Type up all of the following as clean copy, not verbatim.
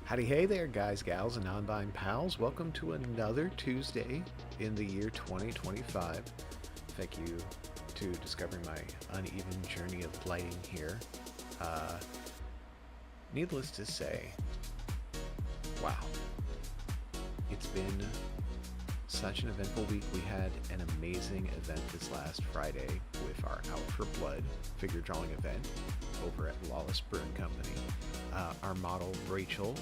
Howdy, hey there, guys, gals, and non-binary pals. Welcome to another Tuesday in the year 2025. Thank you to discovering my uneven journey of lighting here. Uh, Needless to say, wow, it's been such an eventful week. We had an amazing event this last Friday with our Out for Blood figure drawing event over at Lawless Brewing Company. Our model Rachel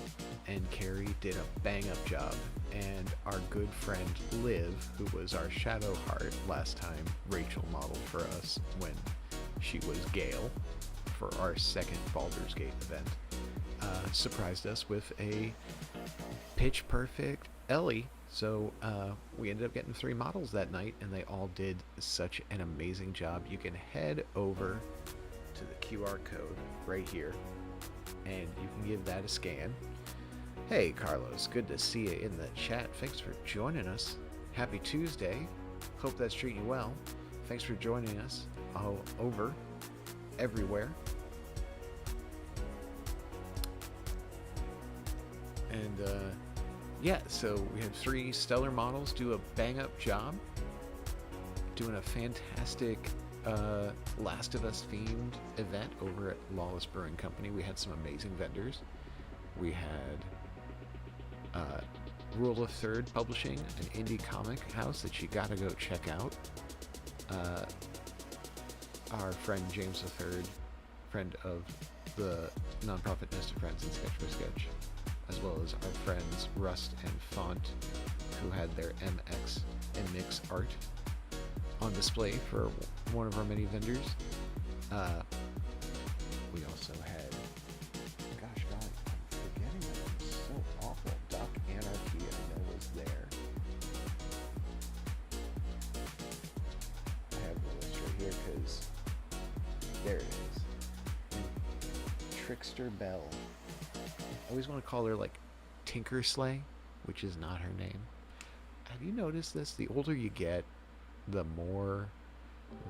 and Carrie did a bang up job, and our good friend Liv, who was our Shadow Heart last time Rachel modeled for us when she was Gale for our second Baldur's Gate event, surprised us with a pitch perfect Ellie. So we ended up getting 3 models that night, and they all did such an amazing job. You can head over to the QR code right here, and you can give that a scan. Hey, Carlos, good to see you in the chat. Thanks for joining us. Happy Tuesday. Hope that's treating you well. Thanks for joining us all over, everywhere. And yeah, so we had 3 stellar models do a bang up job, doing a fantastic Last of Us themed event over at Lawless Brewing Company. We had some amazing vendors. We had Rule of Third Publishing, an indie comic house that you gotta go check out. Our friend James III, friend of the nonprofit Nest of Friends and Sketch by Sketch, as well as our friends Rust and Font, who had their MX and Mix art on display for one of our many vendors. We also had, gosh golly, I'm forgetting that. I'm so awful. Duck Anarchy, I know, was there. I have the list right here because there it is. Trickster Bell. I always want to call her like Tinker Slay, which is not her name. Have you noticed this? The older you get, the more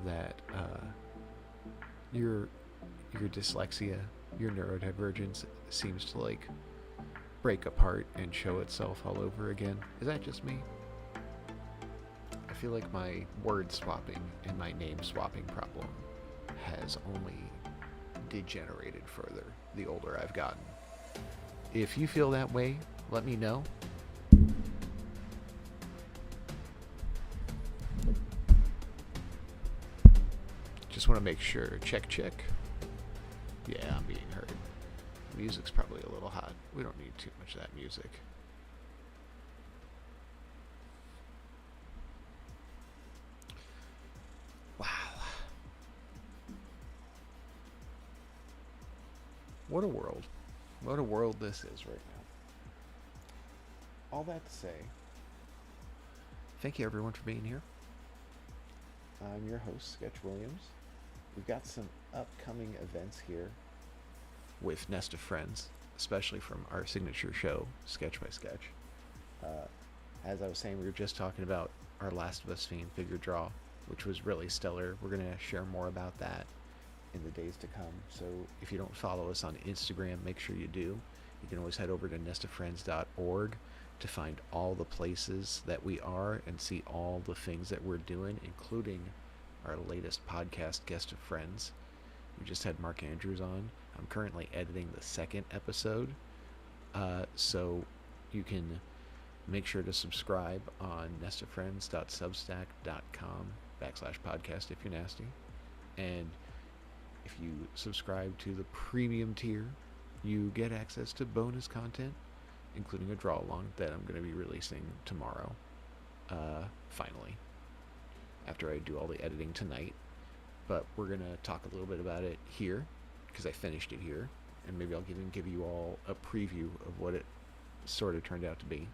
that your dyslexia, your neurodivergence seems to like break apart and show itself all over again. Is that just me? I feel like my word swapping and my name swapping problem has only degenerated further the older I've gotten. If you feel that way, let me know. Just want to make sure. Check. Yeah, I'm being heard. Music's probably a little hot. We don't need too much of that music. Wow. What a world. What a world this is right now. All that to say, thank you everyone for being here. I'm your host, Sketch Williams. We've got some upcoming events here with Nest of Friends, especially from our signature show, Sketch by Sketch. As I was saying, we were just talking about our Last of Us theme figure draw, which was really stellar. We're going to share more about that in the days to come. So if you don't follow us on Instagram, make sure you do. You can always head over to nestofriends.org to find all the places that we are and see all the things that we're doing, including our latest podcast, Guest of Friends. We just had Mark Andrews on. I'm currently editing the 2nd episode, so you can make sure to subscribe on nestofriends.substack.com/podcast if you're nasty. And if you subscribe to the premium tier, you get access to bonus content, including a draw along that I'm going to be releasing tomorrow, finally, after I do all the editing tonight. But we're going to talk a little bit about it here, because I finished it here, and maybe I'll even give you all a preview of what it sort of turned out to be.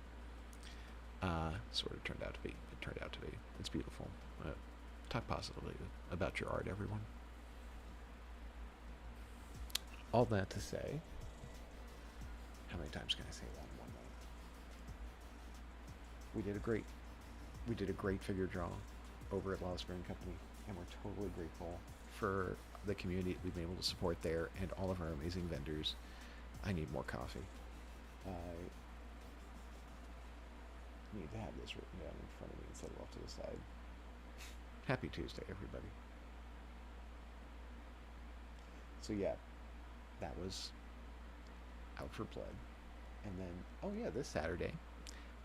It turned out to be. It's beautiful. Talk positively about your art, everyone. All that to say, how many times can I say that in 1 minute? We did a great figure draw over at Lawless Brewing Company, and we're totally grateful for the community we've been able to support there and all of our amazing vendors. I need more coffee. I need to have this written down in front of me instead of off to the side. Happy Tuesday, everybody. So yeah, that was Out for Blood. And then, oh yeah, this Saturday,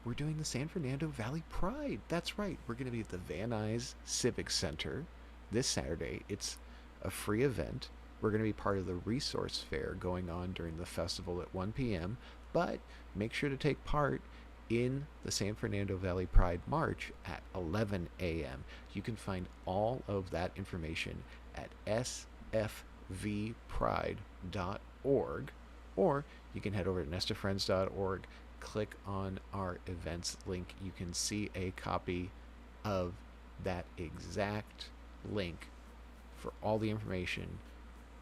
we're doing the San Fernando Valley Pride. That's right. We're going to be at the Van Nuys Civic Center this Saturday. It's a free event. We're going to be part of the resource fair going on during the festival at 1 p.m. But make sure to take part in the San Fernando Valley Pride March at 11 a.m. You can find all of that information at sfvpride.org, or you can head over to nestofriends.org, click on our events link. You can see a copy of that exact link for all the information,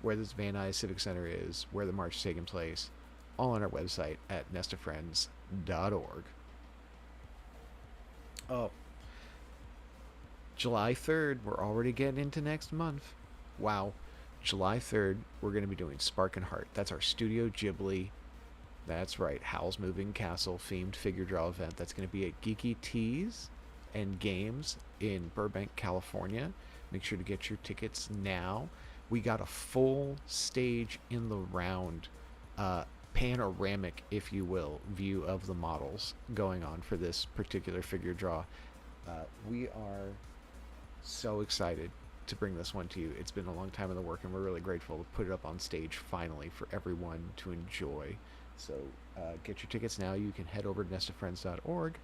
where this Van Nuys Civic Center is, where the march is taking place, all on our website at nestofriends.org. Oh, July 3rd, we're already getting into next month. Wow. July 3rd, we're going to be doing Spark and Heart. That's our Studio Ghibli. That's right, Howl's Moving Castle themed figure draw event. That's going to be at Geeky Teas and Games in Burbank, California. Make sure to get your tickets now. We got a full stage in the round, panoramic, if you will, view of the models going on for this particular figure draw. We are so excited to bring this one to you. It's been a long time in the work, and we're really grateful to put it up on stage finally for everyone to enjoy. So get your tickets now. You can head over to nestofriends.org,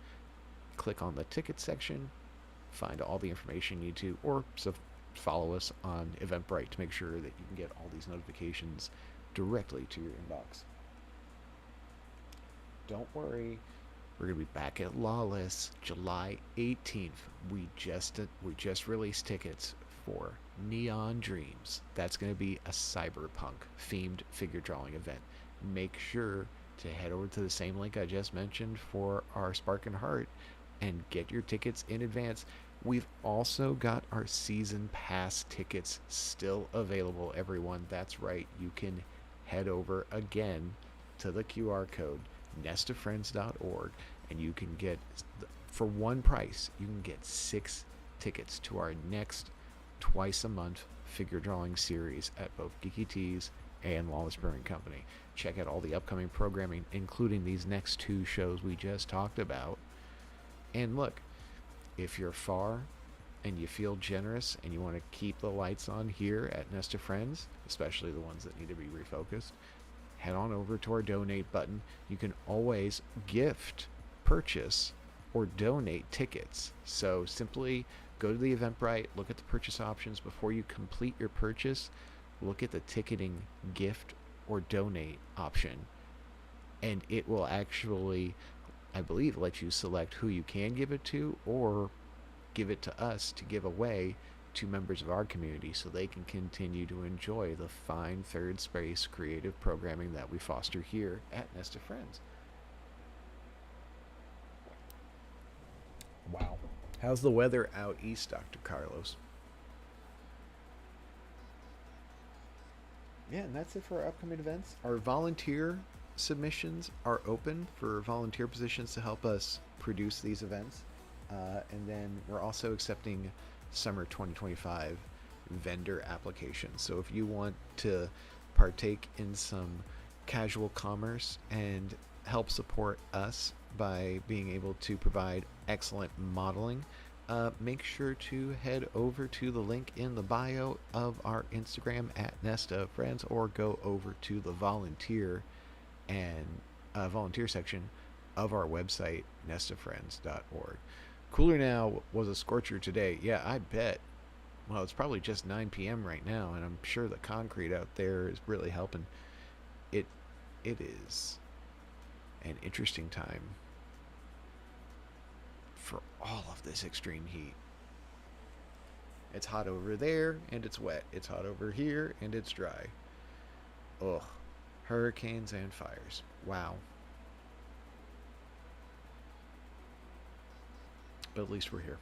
click on the ticket section, find all the information you need to, or follow us on Eventbrite to make sure that you can get all these notifications directly to your inbox. Don't worry, we're gonna be back at Lawless July 18th. We just released tickets for Neon Dreams. That's gonna be a cyberpunk themed figure drawing event. Make sure to head over to the same link I just mentioned for our Spark and Heart and get your tickets in advance. We've also got our season pass tickets still available, everyone. That's right, you can head over again to the QR code, nestofriends.org, and you can get, for one price, you can get 6 tickets to our next twice a month figure drawing series at both Geeky Teas and Lawless Brewing Company. Check out all the upcoming programming, including these next 2 shows we just talked about. And look, if you're far and you feel generous and you want to keep the lights on here at Nest of Friends, especially the ones that need to be refocused, head on over to our donate button. You can always gift, purchase, or donate tickets. So simply go to the Eventbrite, look at the purchase options. Before you complete your purchase, look at the ticketing, gift, or donate option, and it will actually, I believe, let you select who you can give it to, or give it to us to give away to members of our community so they can continue to enjoy the fine third space creative programming that we foster here at Nest of Friends. Wow. How's the weather out east, Dr. Carlos? Yeah, and that's it for our upcoming events. Our volunteer submissions are open for volunteer positions to help us produce these events. And then we're also accepting summer 2025 vendor applications. So if you want to partake in some casual commerce and help support us by being able to provide excellent modeling, make sure to head over to the link in the bio of our Instagram at Nesta Friends, or go over to the volunteer section of our website, nestofriends.org. Cooler now was a scorcher today. Yeah, I bet. Well, it's probably just 9 p.m. right now, and I'm sure the concrete out there is really helping. It is an interesting time for all of this extreme heat. It's hot over there and it's wet. It's hot over here and it's dry. Ugh. Hurricanes and fires. Wow. But at least we're here.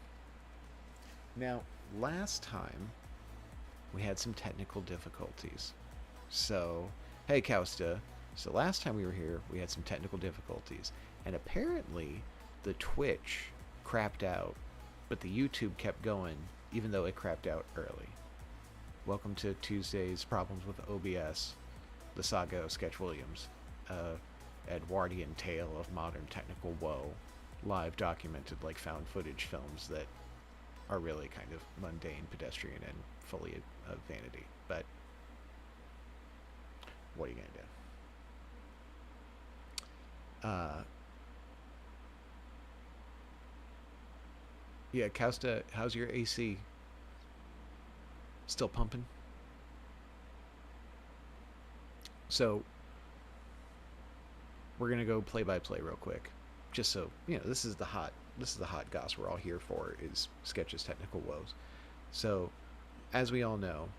Now, last time we had some technical difficulties. So, hey Kausta, So last time we were here, we had some technical difficulties, and apparently the Twitch crapped out, but the YouTube kept going even though it crapped out early. Welcome to Tuesday's Problems with OBS, the saga of Sketch Williams, Edwardian tale of modern technical woe, live documented like found footage films that are really kind of mundane, pedestrian, and fully of vanity. But what are you going to do? Yeah, Kausta, how's your AC? Still pumping? So, we're gonna go play by play real quick, just so you know. This is the hot goss we're all here for, is Sketch's technical woes. So, as we all know,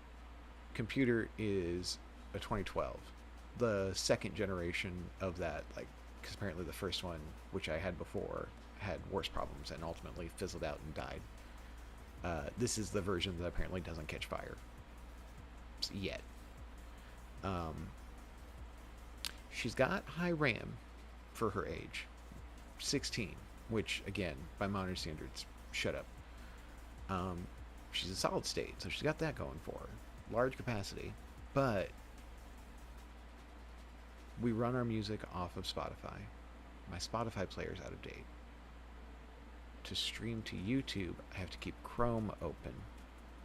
computer is a 2012, the second generation of that, like, because apparently the first one, which I had before, had worse problems and ultimately fizzled out and died. This is the version that apparently doesn't catch fire yet. She's got high RAM for her age, 16, which again, by modern standards, shut up. She's a solid state, so she's got that going for her. Large capacity, but we run our music off of Spotify. My Spotify player's out of date. To stream to YouTube, I have to keep Chrome open.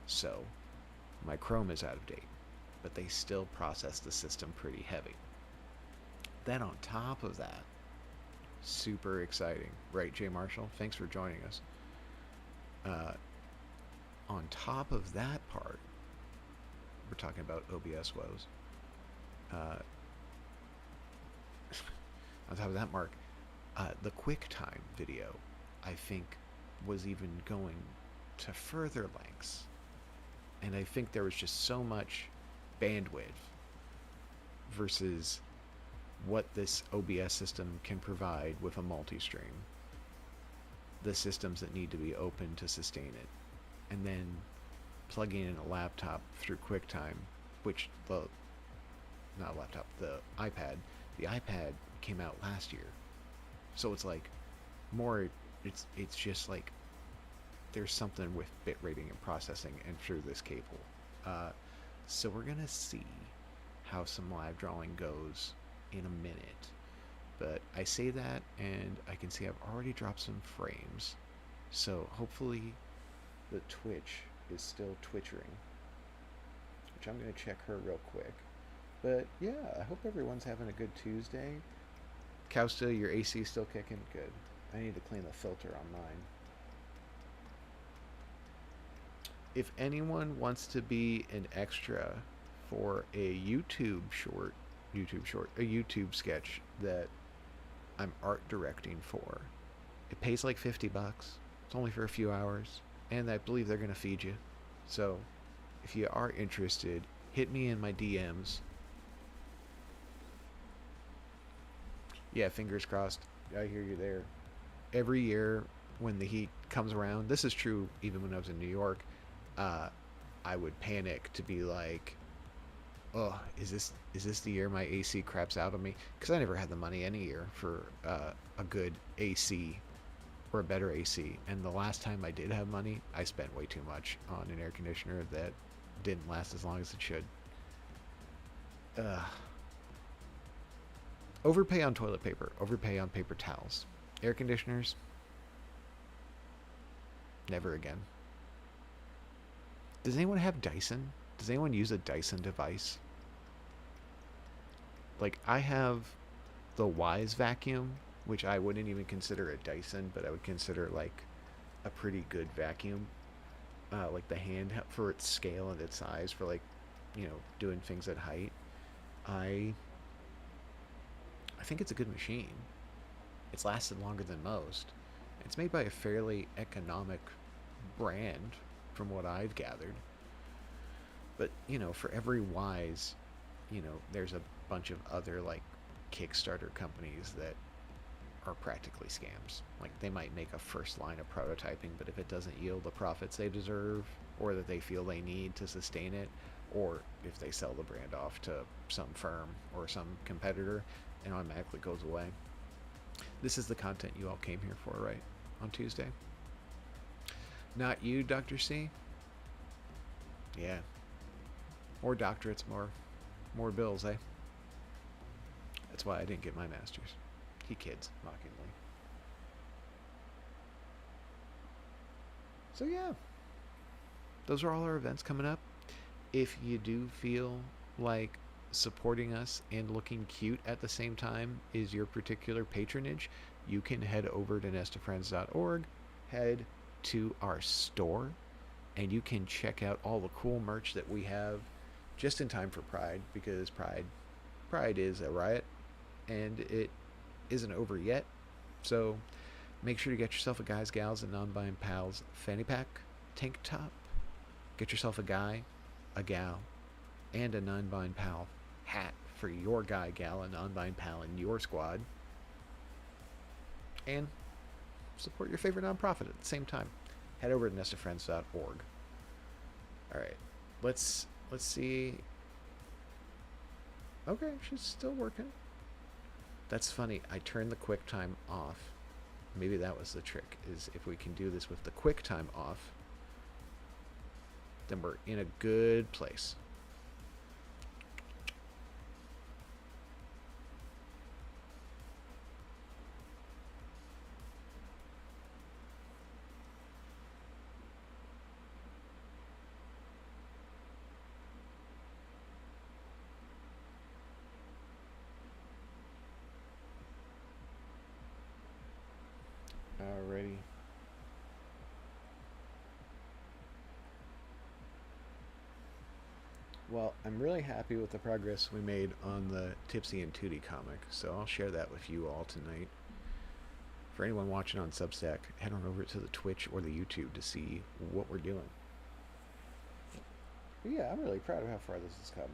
So, my Chrome is out of date, but they still process the system pretty heavy. Then on top of that, super exciting, right, Jay Marshall? Thanks for joining us. On top of that part, we're talking about OBS woes. On top of that, Mark, the QuickTime video, I think, was even going to further lengths. And I think there was just so much bandwidth versus what this OBS system can provide with a multi-stream. The systems that need to be open to sustain it. And then plugging in a laptop through QuickTime, which not a laptop, the iPad came out last year. So it's like more, it's just like there's something with bit rating and processing and through this cable. So we're gonna see how some live drawing goes in a minute. But I say that and I can see I've already dropped some frames. So hopefully the Twitch is still twitchering, which I'm gonna check her real quick. But yeah, I hope everyone's having a good Tuesday. Kausta, your AC is still kicking? Good. I need to clean the filter on mine. If anyone wants to be an extra for a YouTube sketch that I'm art directing for, it pays like $50. It's only for a few hours, and I believe they're gonna feed you. So if you are interested, hit me in my DMs. Yeah, fingers crossed. I hear you there. Every year when the heat comes around, this is true even when I was in New York, I would panic to be like, oh, is this the year my AC craps out on me? Because I never had the money any year for a good AC or a better AC. And the last time I did have money, I spent way too much on an air conditioner that didn't last as long as it should. Overpay on toilet paper, overpay on paper towels. Air conditioners, never again. Does anyone have Dyson? Does anyone use a Dyson device? Like, I have the Wise vacuum, which I wouldn't even consider a Dyson, but I would consider like a pretty good vacuum. Like the hand for its scale and its size for, like, you know, doing things at height. I think it's a good machine. It's lasted longer than most. It's made by a fairly economic brand, from what I've gathered. But, you know, for every Wise, you know, there's a bunch of other, like, Kickstarter companies that are practically scams. Like, they might make a first line of prototyping, but if it doesn't yield the profits they deserve or that they feel they need to sustain it, or if they sell the brand off to some firm or some competitor, it automatically goes away. This is the content you all came here for, right? On Tuesday? Not you, Dr. C? Yeah. More doctorates, more bills, eh? That's why I didn't get my master's. He kids, mockingly. So yeah, those are all our events coming up. If you do feel like supporting us and looking cute at the same time is your particular patronage, you can head over to nestofriends.org, head to our store, and you can check out all the cool merch that we have just in time for Pride, because Pride is a riot and it isn't over yet. So make sure to get yourself a Guys, Gals, and Non-Bind Pals fanny pack, tank top. Get yourself a guy, a gal, and a non-bind pal hat for your guy, gal, and non-bind pal in your squad. And support your favorite nonprofit at the same time. Head over to nestofriends.org. All right, let's see. Okay, she's still working. That's funny. I turned the QuickTime off. Maybe that was the trick, is if we can do this with the QuickTime off, then we're in a good place. Alrighty. Well, I'm really happy with the progress we made on the Tipsy and Tootie comic, so I'll share that with you all tonight. For anyone watching on Substack, head on over to the Twitch or the YouTube to see what we're doing. But yeah, I'm really proud of how far this has come.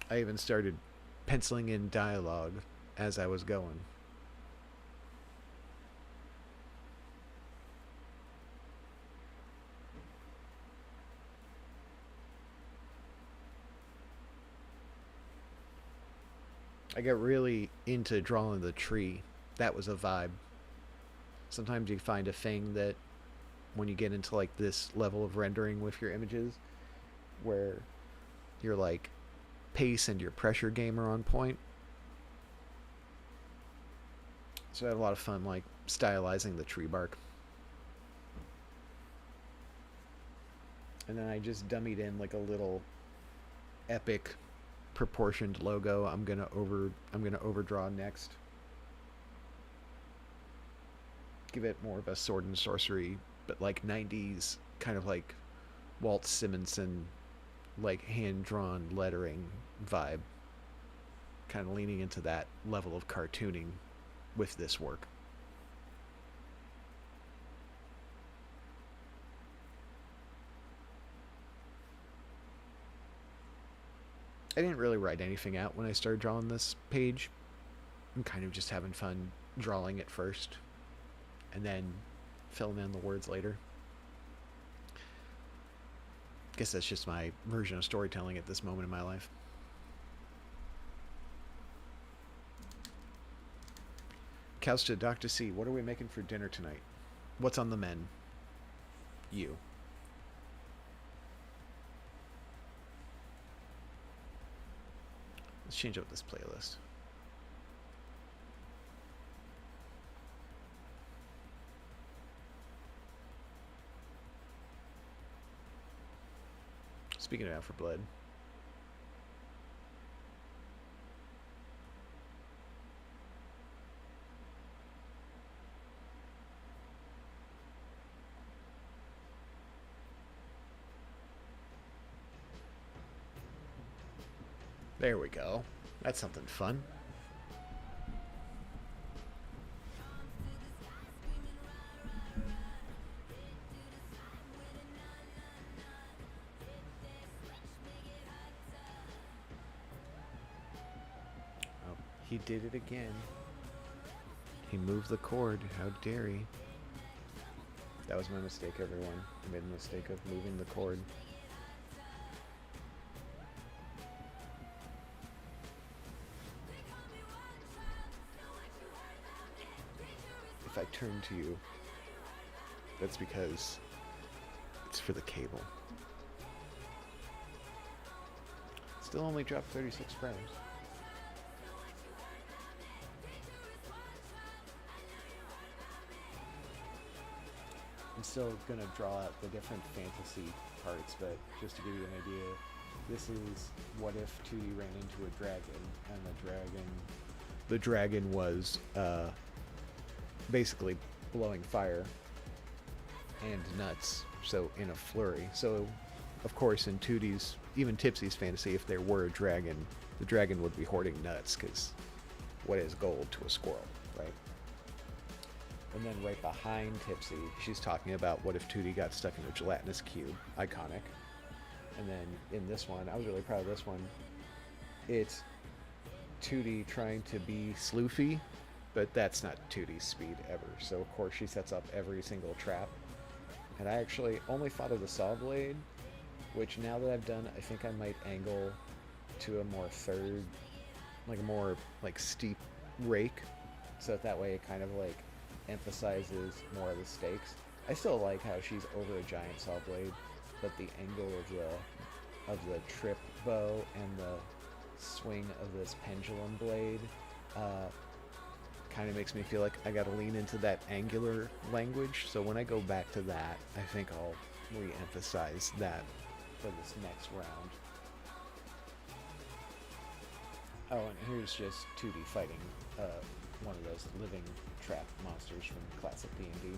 I even started penciling in dialogue as I was going. I got really into drawing the tree. That was a vibe. Sometimes you find a thing that when you get into like this level of rendering with your images where your like pace and your pressure game are on point. So I had a lot of fun like stylizing the tree bark. And then I just dummied in like a little epic proportioned logo. I'm gonna overdraw next. Give it more of a sword and sorcery, but like 90s kind of like Walt Simonson, like hand drawn lettering vibe. Kind of leaning into that level of cartooning with this work. I didn't really write anything out when I started drawing this page. I'm kind of just having fun drawing it first and then filling in the words later. Guess that's just my version of storytelling at this moment in my life. Cows to Dr. C, what are we making for dinner tonight? What's on the menu? You. Let's change out this playlist. Speaking of Out for Blood. There we go. That's something fun. Oh, he did it again. He moved the cord. How dare he? That was my mistake, everyone. I made the mistake of moving the cord. if I turn to you, that's because it's for the cable. Still only dropped 36 frames. I'm still going to draw out the different fantasy parts, but just to give you an idea, this is what if 2D ran into a dragon, and the dragon was basically blowing fire and nuts, so in a flurry. So, of course, in 2D's, even Tipsy's fantasy, if there were a dragon, the dragon would be hoarding nuts, because what is gold to a squirrel, right? And then right behind Tipsy, she's talking about what if 2D got stuck in a gelatinous cube. Iconic. And then in this one, I was really proud of this one. It's 2D trying to be Sloofy, but that's not 2D's speed ever. So of course she sets up every single trap. And I actually only thought of the saw blade, which now that I've done, I think I might angle to a more like a more like steep rake, so that way it kind of like emphasizes more of the stakes. I still like how she's over a giant saw blade, but the angle of the trip bow and the swing of this pendulum blade kind of makes me feel like I gotta lean into that angular language. So when I go back to that, I think I'll re-emphasize that for this next round. Oh, and here's just 2D fighting one of those living trap monsters from classic D&D.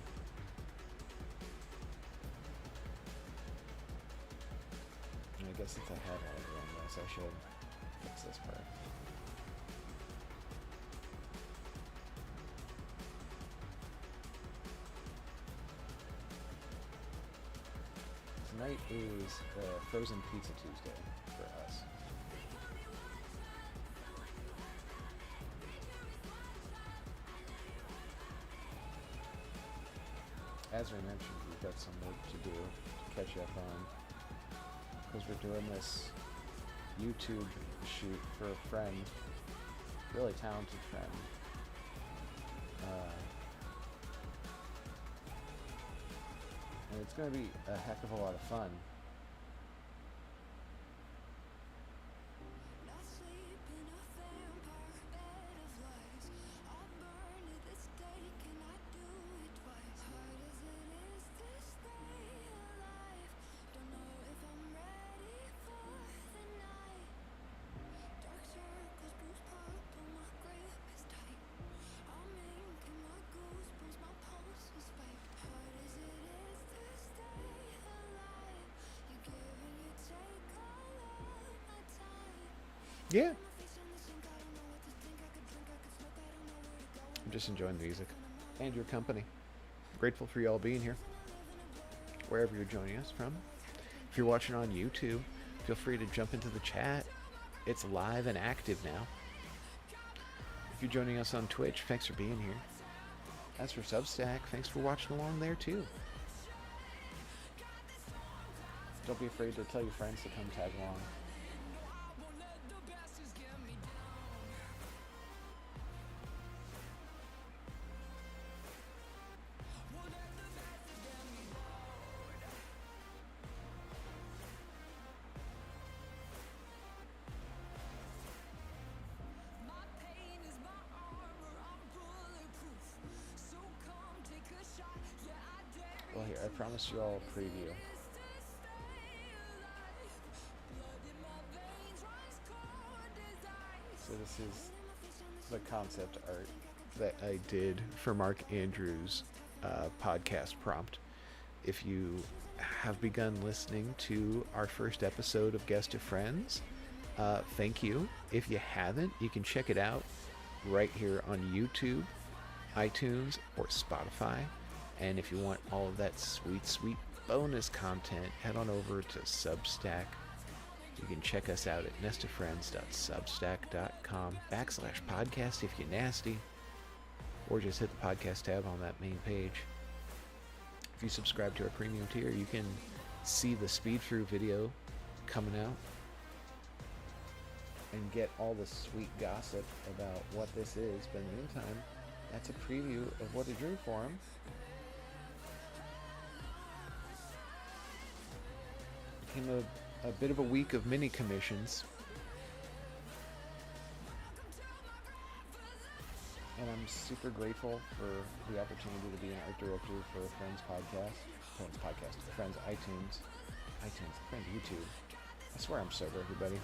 And I guess since I have all of this, I should fix this part. Tonight is Frozen Pizza Tuesday for us. As I mentioned, we've got some work to do to catch up on, because we're doing this YouTube shoot for a friend, really talented friend. And it's going to be a heck of a lot of fun. Yeah. I'm just enjoying the music and your company. Grateful for you all being here, wherever you're joining us from. If you're watching on YouTube, feel free to jump into the chat. It's live and active now. If you're joining us on Twitch, thanks for being here. As for Substack, thanks for watching along there too. Don't be afraid to tell your friends to come tag along. Well, here, I promised you all a preview. So this is the concept art that I did for Mark Andrews' podcast prompt. If you have begun listening to our first episode of Guest of Friends, thank you. If you haven't, you can check it out right here on YouTube, iTunes, or Spotify. And if you want all of that sweet, sweet bonus content, head on over to Substack. You can check us out at nestofriends.substack.com/podcast if you're nasty, or just hit the podcast tab on that main page. If you subscribe to our premium tier, you can see the speed through video coming out and get all the sweet gossip about what this is. But in the meantime, that's a preview of what I drew for him. Became a bit of a week of mini commissions. And I'm super grateful for the opportunity to be an art director for Friends Podcast, Friends iTunes, Friends YouTube. I swear I'm sober, everybody.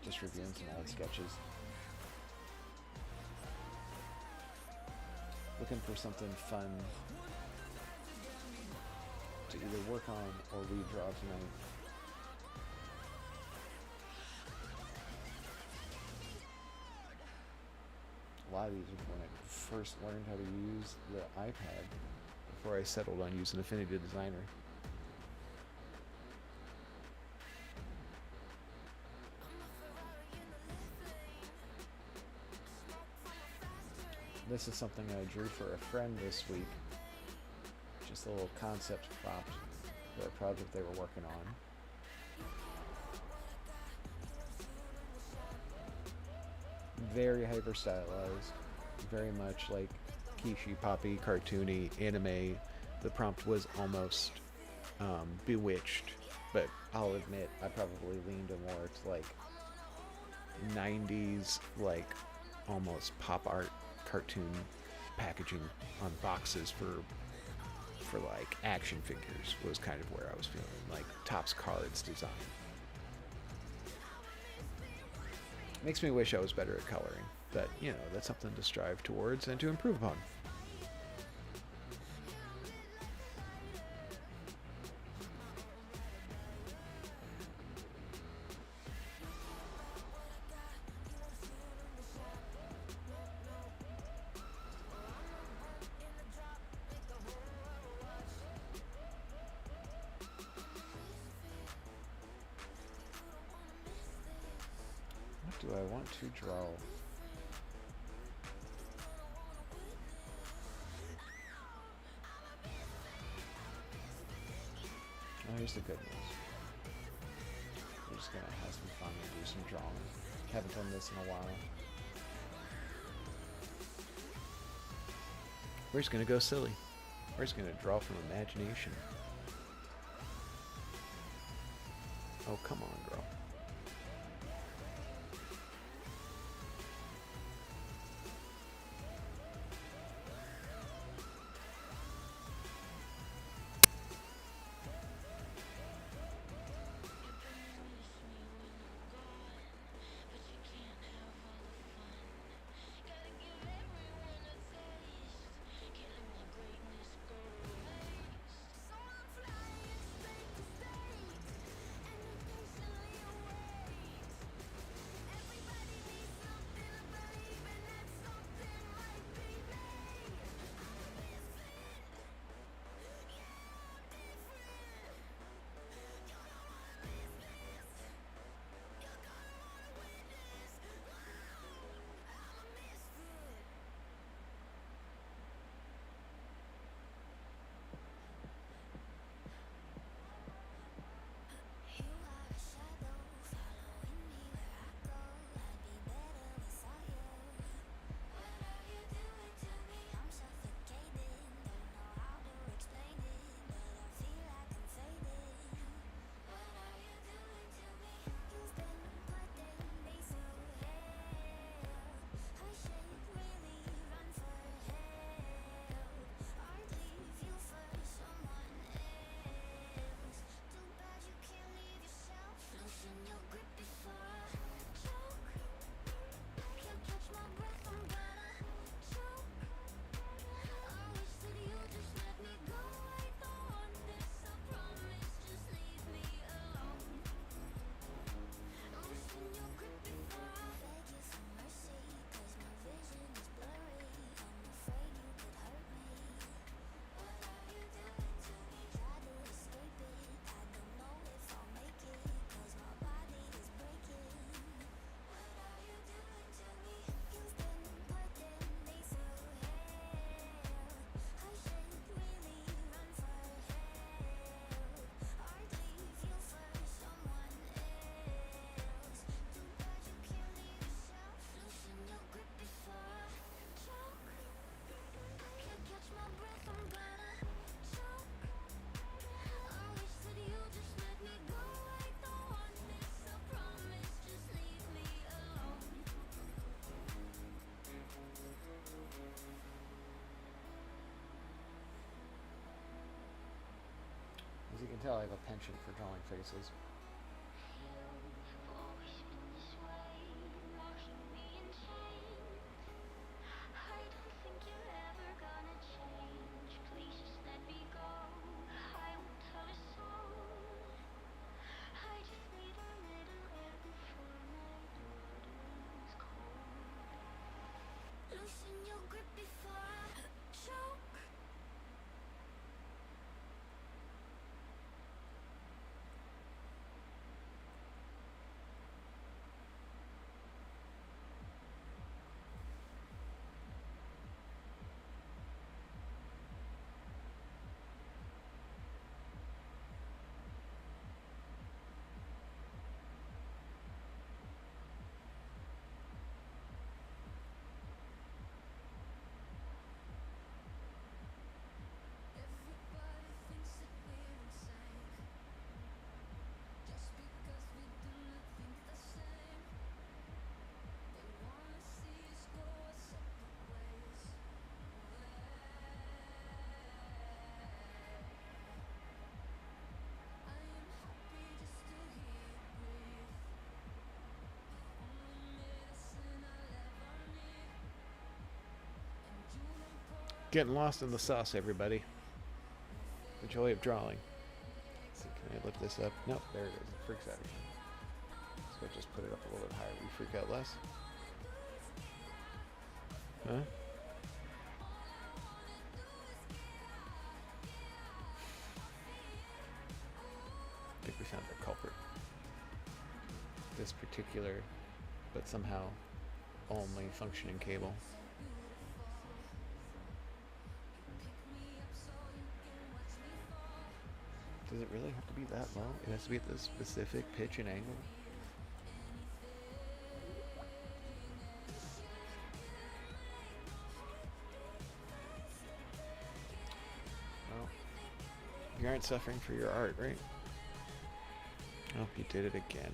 Just reviewing some old sketches. Looking for something fun to either work on or redraw tonight. A lot of these are when I first learned how to use the iPad before I settled on using Affinity Designer. This is something I drew for a friend this week. Just a little concept prompt for a project they were working on. Very hyper stylized, very much like Kishi, poppy, cartoony, anime. The prompt was almost Bewitched, but I'll admit I probably leaned more to like 90s, like almost pop art cartoon packaging on boxes for like action figures was kind of where I was feeling, like Topps Cards design. Makes me wish I was better at coloring, but you know, that's something to strive towards and to improve upon. What do I want to draw? Oh, here's the good news. We're just gonna have some fun and do some drawing. Haven't done this in a while. We're just gonna go silly. We're just gonna draw from imagination. Oh, come on, girl. can tell I have a penchant for drawing faces. Loosen your grip before I choke. Everybody thinks that we're insane, just because we do not think the same. They wanna see us go our separate ways. I am happy just to hear you breathe. Only medicine I'll ever need. And you don't pour out Getting lost in the sauce, everybody. The joy of drawing. Let's see, can I lift this up? Nope, there it is. It freaks out again. So I just put it up a little bit higher. We freak out less. Huh? I think we found our culprit. This particular, but somehow only functioning cable. Does it really have to be that low? It has to be at this specific pitch and angle? Well, you aren't suffering for your art, right? Oh, he did it again.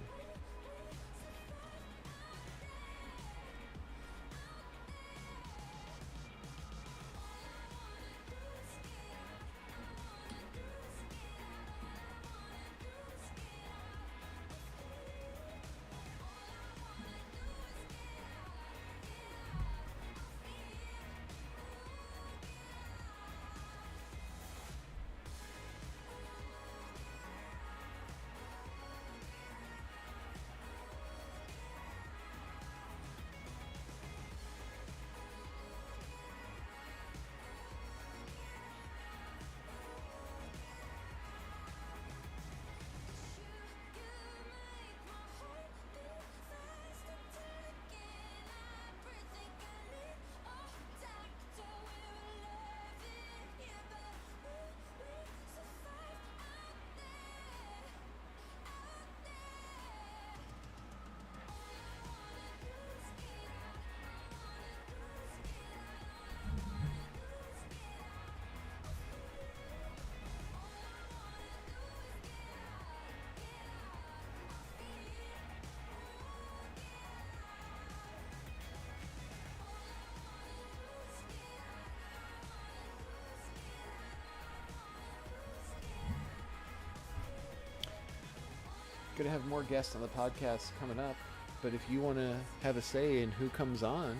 Gonna have more guests on the podcast coming up, but if you want to have a say in who comes on,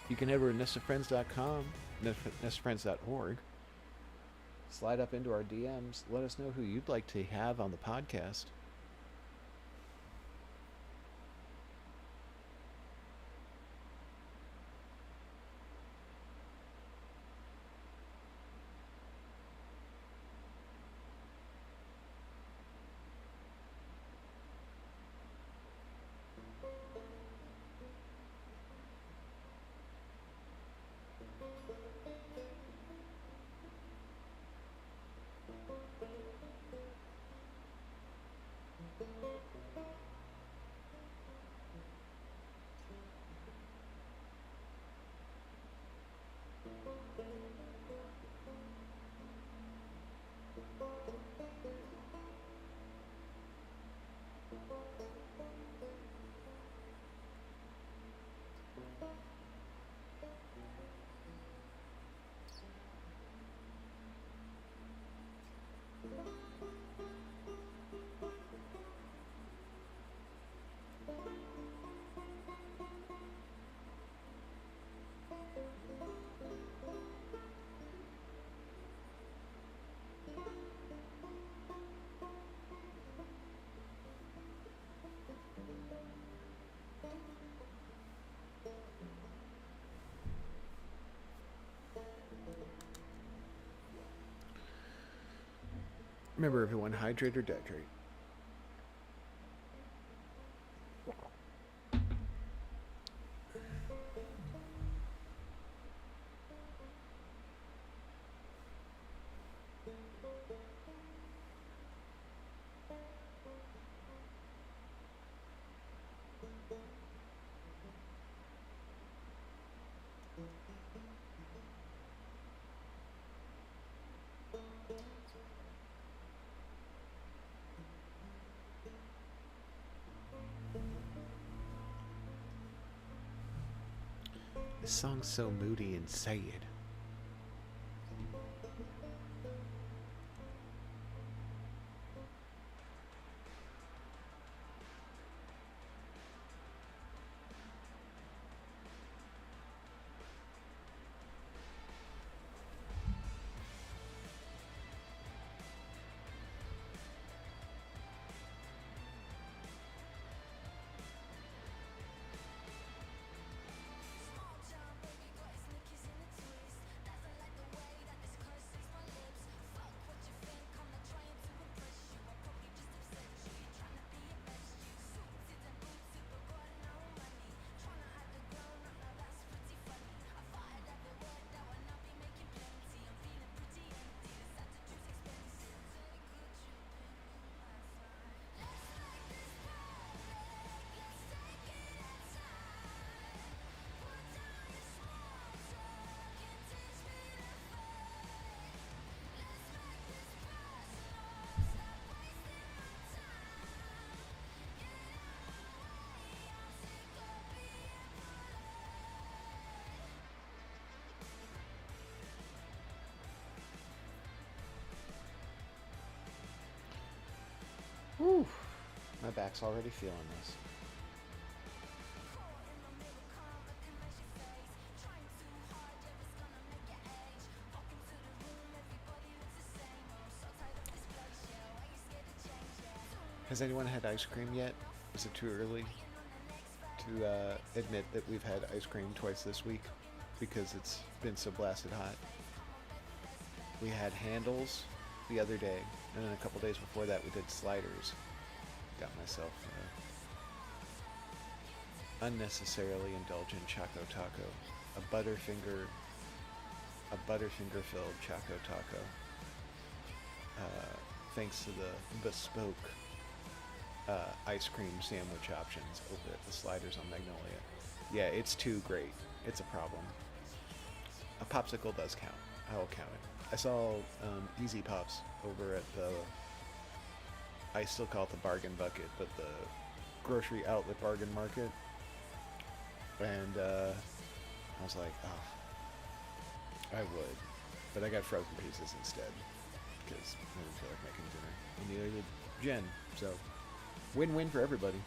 you can head over to nestofriends.com, nestofriends.org, slide up into our DMs, let us know who you'd like to have on the podcast. Remember, everyone, hydrate or dehydrate. This song's so moody and sad. Whew. My back's already feeling this. Has anyone had ice cream yet? Is it too early to admit that we've had ice cream twice this week because it's been so blasted hot? We had handles the other day, and then a couple days before that we did sliders. Got myself unnecessarily indulgent Choco Taco, a Butterfinger filled Choco Taco. Thanks to the bespoke ice cream sandwich options over at the Sliders on Magnolia. Yeah, it's too great. It's a problem. A popsicle does count. I will count it. I saw Easy Pops over at the, I still call it the Bargain Bucket, but the grocery outlet bargain market. And I was like, oh, I would. But I got frozen pieces instead because I didn't feel like making dinner. And neither did Jen, so win-win for everybody.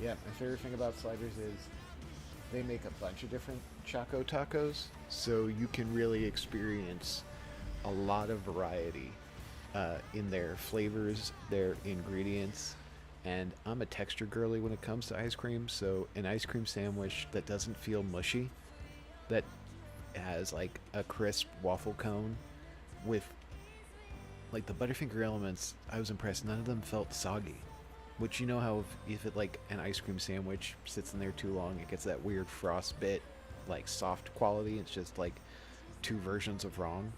Yeah, my favorite thing about sliders is they make a bunch of different Choco Tacos, so you can really experience a lot of variety in their flavors, their ingredients. And I'm a texture girly when it comes to ice cream, so an ice cream sandwich that doesn't feel mushy, that has like a crisp waffle cone with like the Butterfinger elements, I was impressed. None of them felt soggy. Which you know how if it like an ice cream sandwich sits in there too long, it gets that weird frostbit, like soft quality. It's just like two versions of wrong.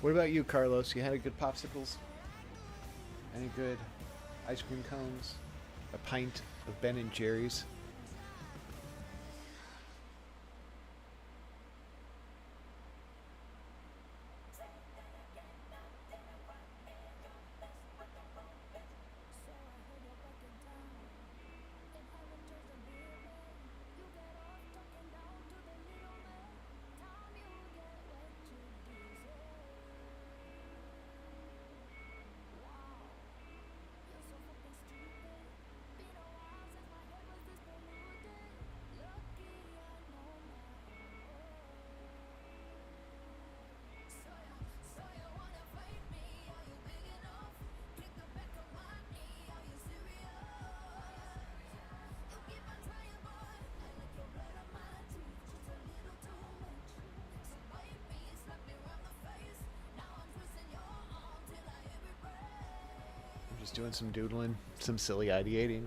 What about you, Carlos? You had a good popsicles? Any good ice cream cones? A pint of Ben and Jerry's? I'm just doing some doodling, some silly ideating.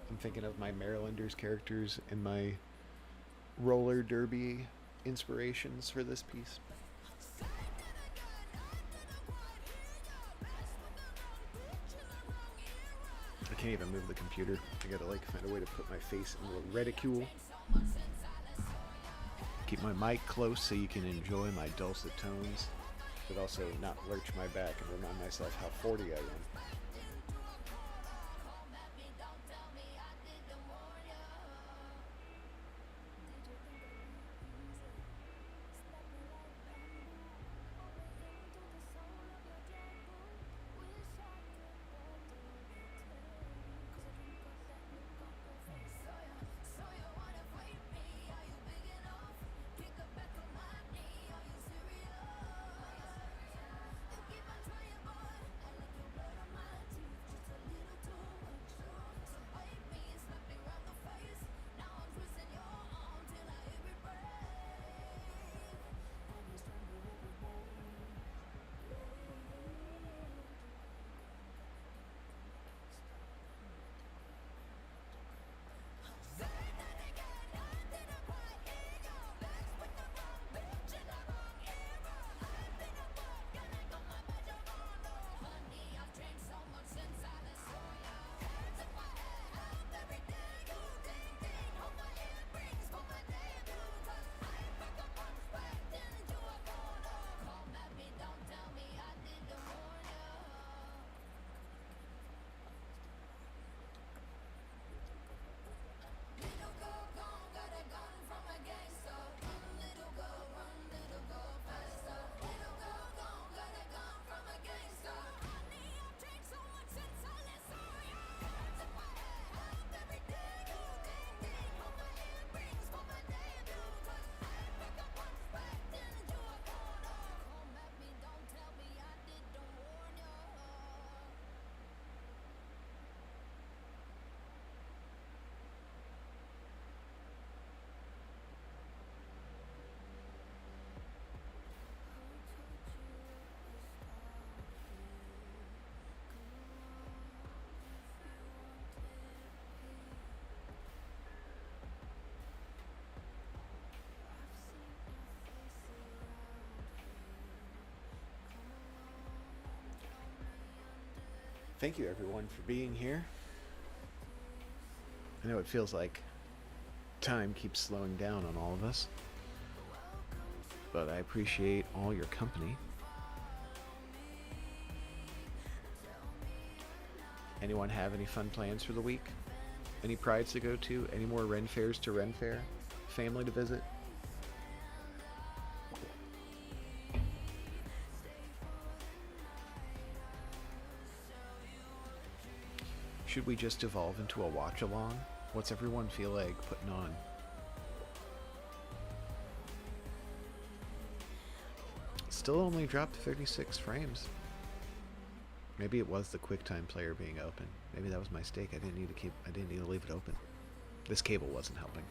I'm thinking of my Marylanders characters and my roller derby inspirations for this piece. I can't even move the computer. I gotta like find a way to put my face in a little reticule. Keep my mic close so you can enjoy my dulcet tones, but also not lurch my back and remind myself how 40 I am. Thank you, everyone, for being here. I know it feels like time keeps slowing down on all of us, but I appreciate all your company. Anyone have any fun plans for the week? Any prides to go to? Any more Ren fairs to Ren Fair? Family to visit? Should we just evolve into a watch along? What's everyone feel like putting on? Still only dropped 36 frames. Maybe it was the QuickTime player being open. Maybe that was my mistake. I didn't need to leave it open. This cable wasn't helping.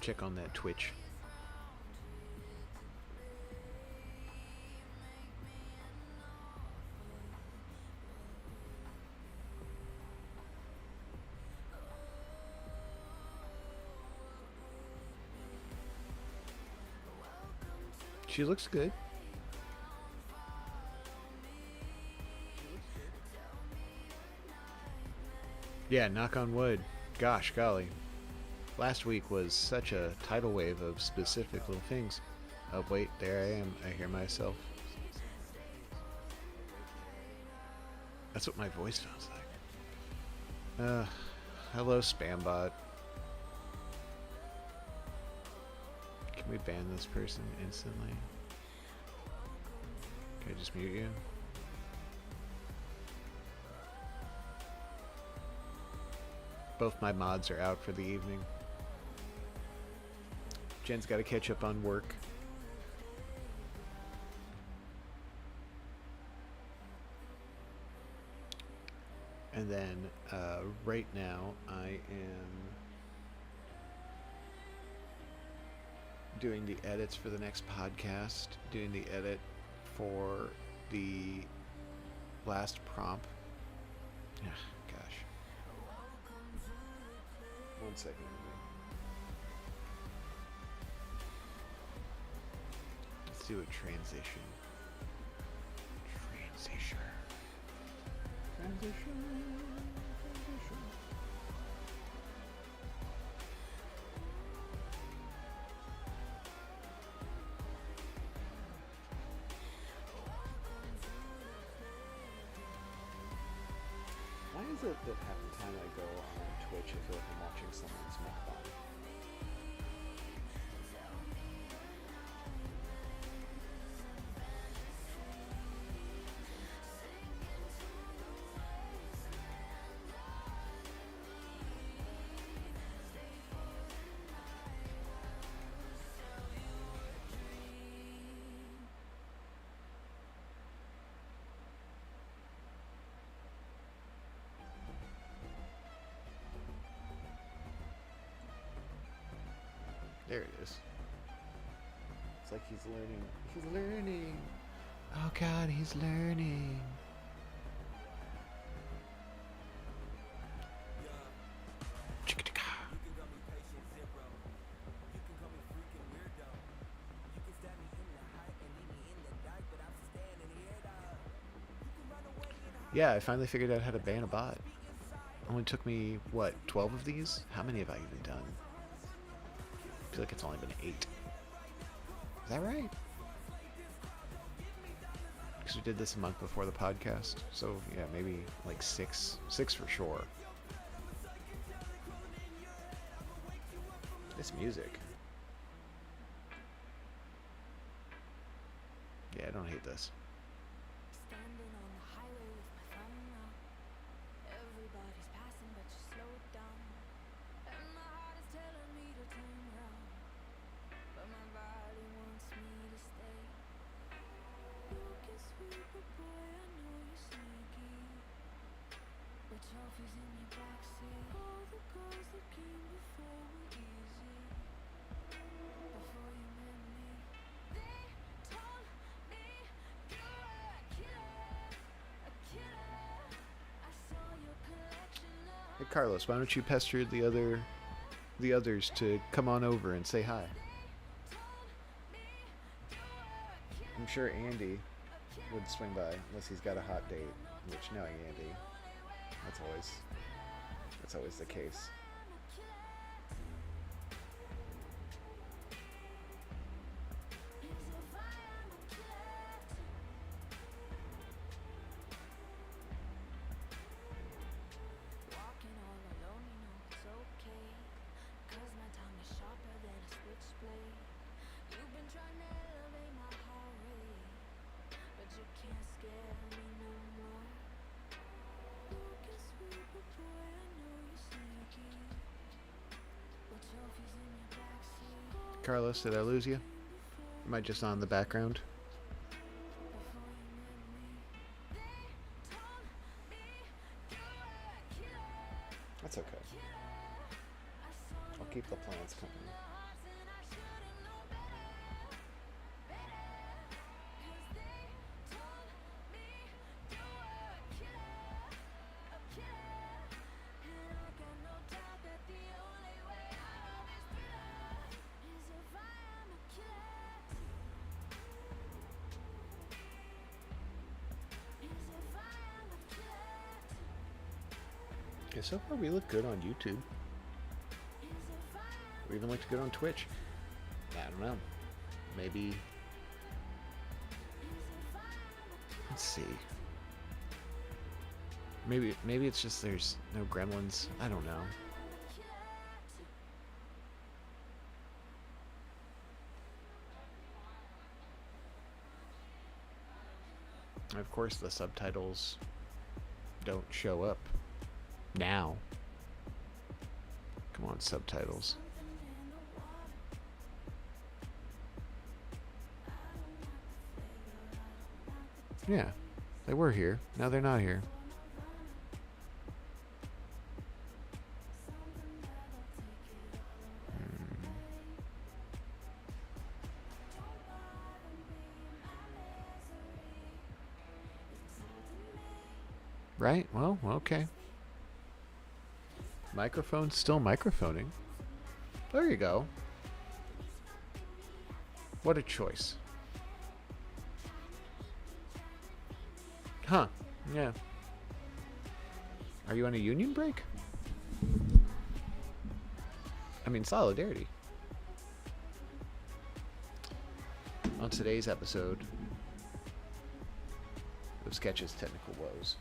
Check on that Twitch. She looks good. Yeah, knock on wood. Gosh, golly. Last week was such a tidal wave of specific little things. Oh, wait, there I am. I hear myself. That's what my voice sounds like. Hello, Spambot. Can we ban this person instantly? Can I just mute you? Both my mods are out for the evening. Jen's got to catch up on work. And then right now I am doing the edits for the next podcast, doing the edit for the last prompt. Gosh. 1 second. Let's do a transition. Transition. Why is it that half the time I go on Twitch, I feel like I'm watching someone's mukbang? There it is. It's like he's learning. He's learning. Oh God, he's learning. Yeah, I finally figured out how to ban a bot. Only took me, what, 12 of these? How many have I even done? I feel like it's only been 8. Is that right? Because we did this a month before the podcast. So, yeah, maybe like 6. 6 for sure. This music. Yeah, I don't hate this. Standing on the highway with my thumb out. Everybody's passing, but you slow it down. And my heart is telling me to turn around, but my body wants me to stay. You can sweet, but boy, I know you're sneaky. The trophies in your backseat. All the girls that came before were easy. Before you met me, they told me you were a killer, a killer. I saw your collection of Hey, Carlos, why don't you pester the other the others to come on over and say hi. I'm sure Andy would swing by unless he's got a hot date. Which, no, Andy. That's always the case. Walking all alone, you know it's okay. 'Cause my tongue is sharper than a switchblade. You've been trying to elevate my heart rate, but you can't scare me no more. Oh, guess what, but boy, I know you're sneaky. What trophies in your backseat Carlos, did I lose you? Am I just on the background? before you met me? They told me you were a killer. That's okay. I saw I'll keep the plants company. the hearts and I should've known better. Cause they told me you were a killer. And I got no doubt that the only way out of this thriller is if I am a killer. Is if I am a killer. Okay, so far we look good on YouTube. Is if I am We even looked good on Twitch. I don't know. Maybe. Is if I am a killer. Let's see. Maybe it's just there's no gremlins. I don't know. Of course, the subtitles don't show up now. Come on, subtitles. Yeah, they were here. Now they're not here. Right? Well, okay. Microphone's still microphoning. There you go. What a choice. Huh. Yeah. Are you on a union break? I mean, solidarity. On today's episode of Sketch's Technical Woes.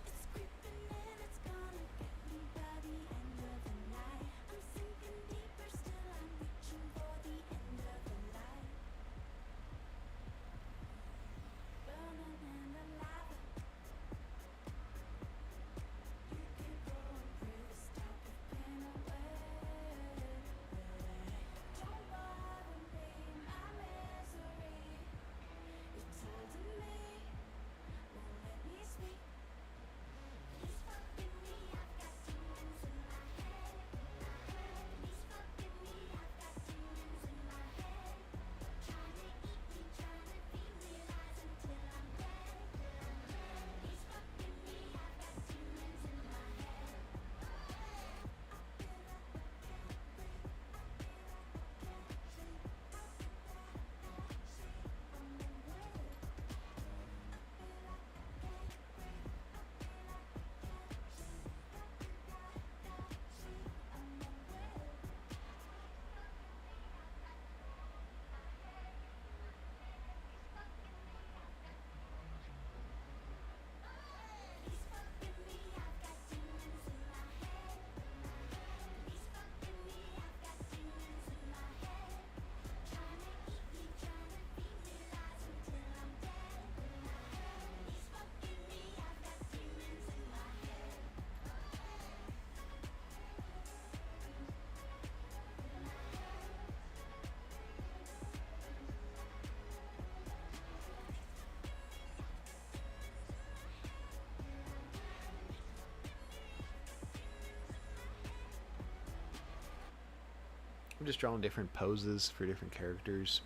I'm just drawing different poses for different characters,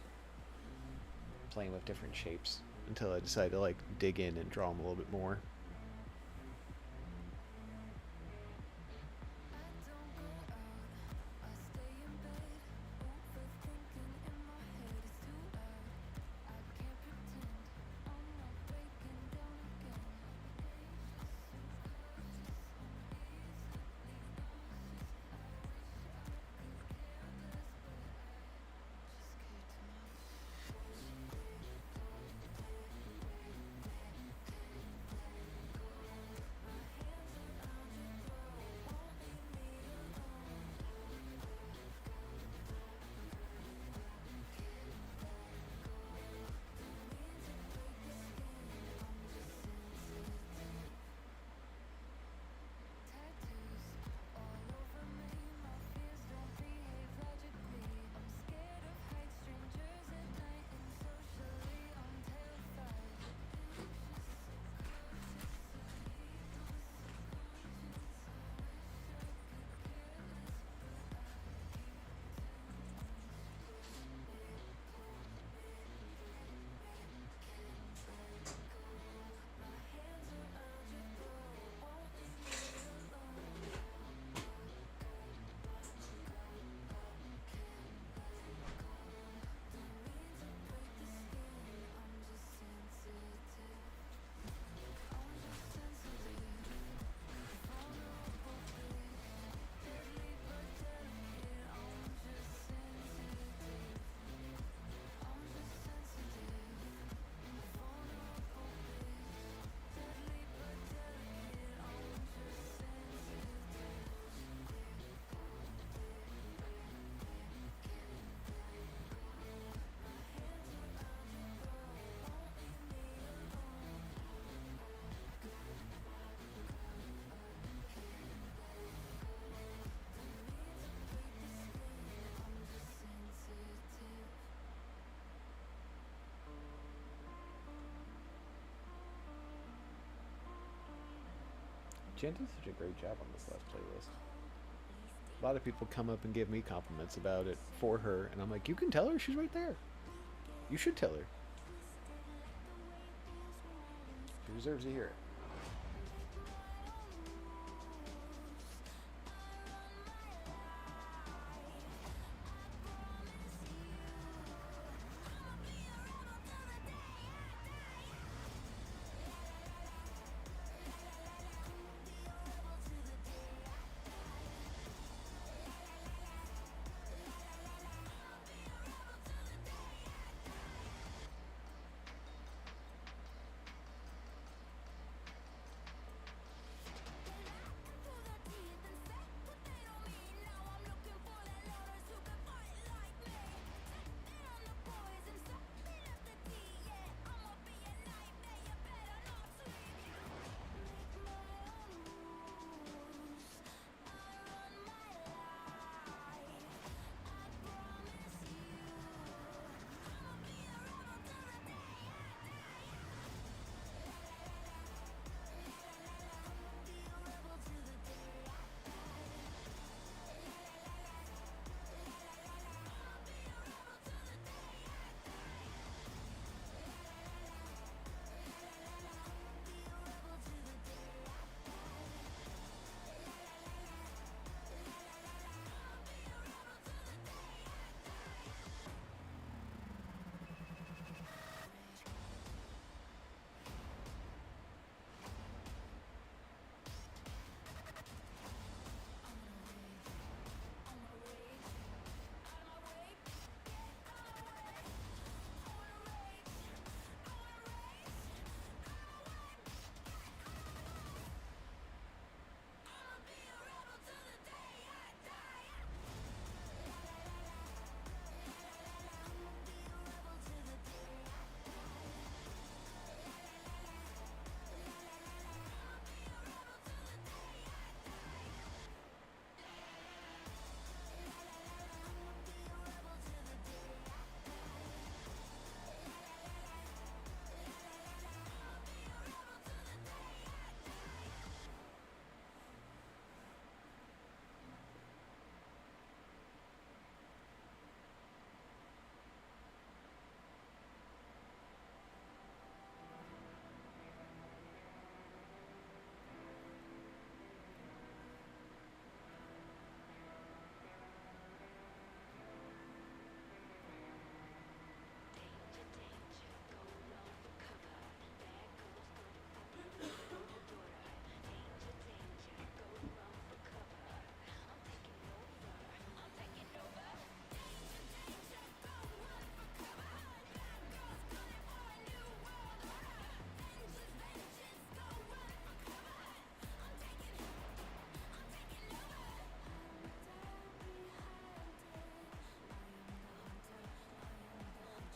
playing with different shapes until I decide to like dig in and draw them a little bit more. I don't go out, I stay in bed. Jen did such a great job on this last playlist. A lot of people come up and give me compliments about it for her, and I'm like, you can tell her, she's right there. You should tell her. She deserves to hear it.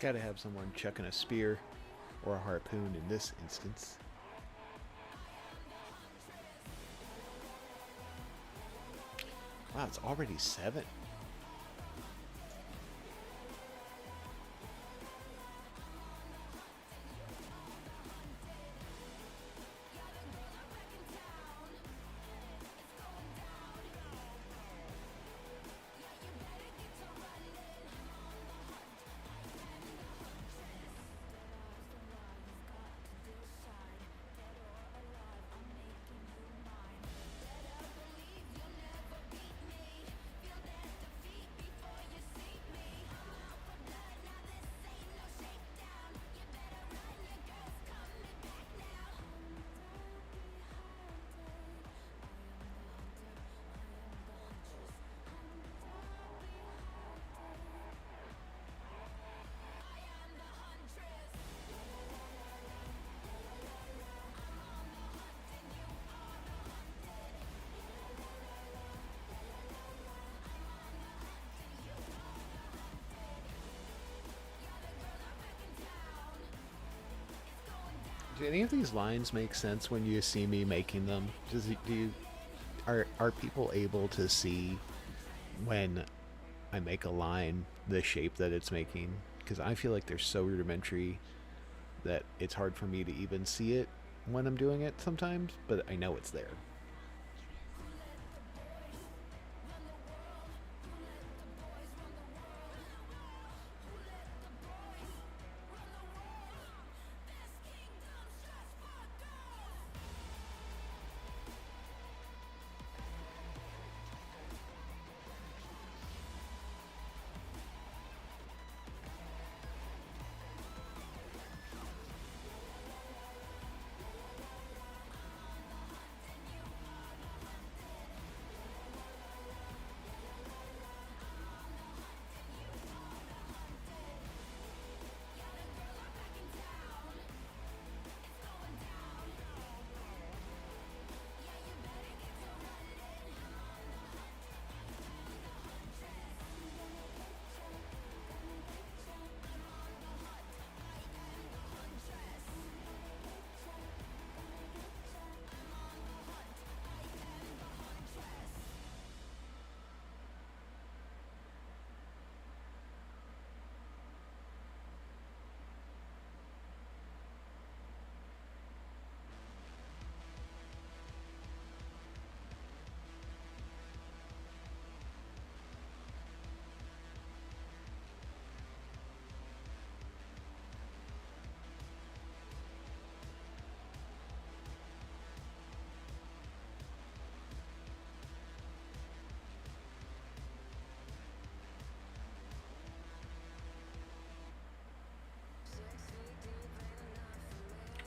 Gotta have someone chucking a spear or a harpoon in this instance. Wow, it's already 7. Do any of these lines make sense when you see me making them? Do you are people able to see when I make a line the shape that it's making? Because I feel like they're so rudimentary that it's hard for me to even see it when I'm doing it sometimes, but I know it's there.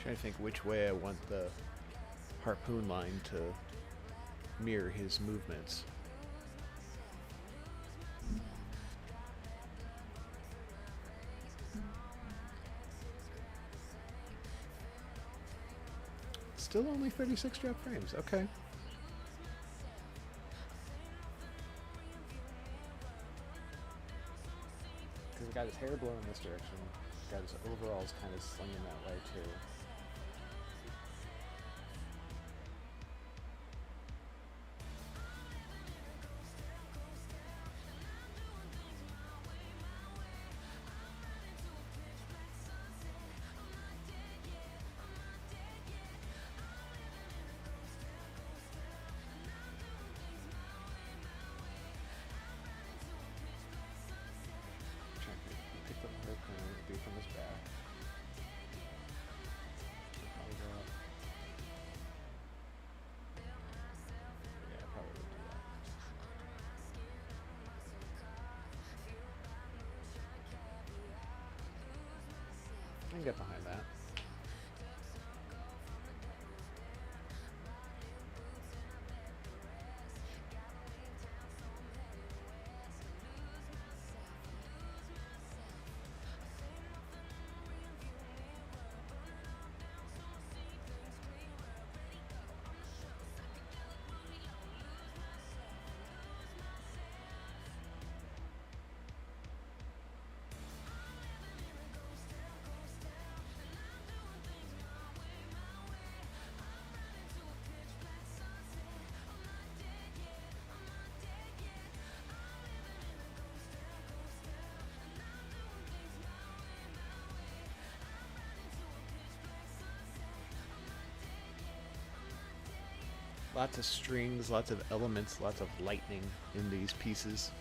Trying to think which way I want the harpoon line to mirror his movements. Still only 36 drop frames. Okay. Because he got his hair blown in this direction. Got his overalls kind of slinging that way too. Pick up the harpoon, do from his back. Probably go up. Yeah, probably would do that. I can get behind that. Lots of strings, lots of elements, lots of lightning in these pieces.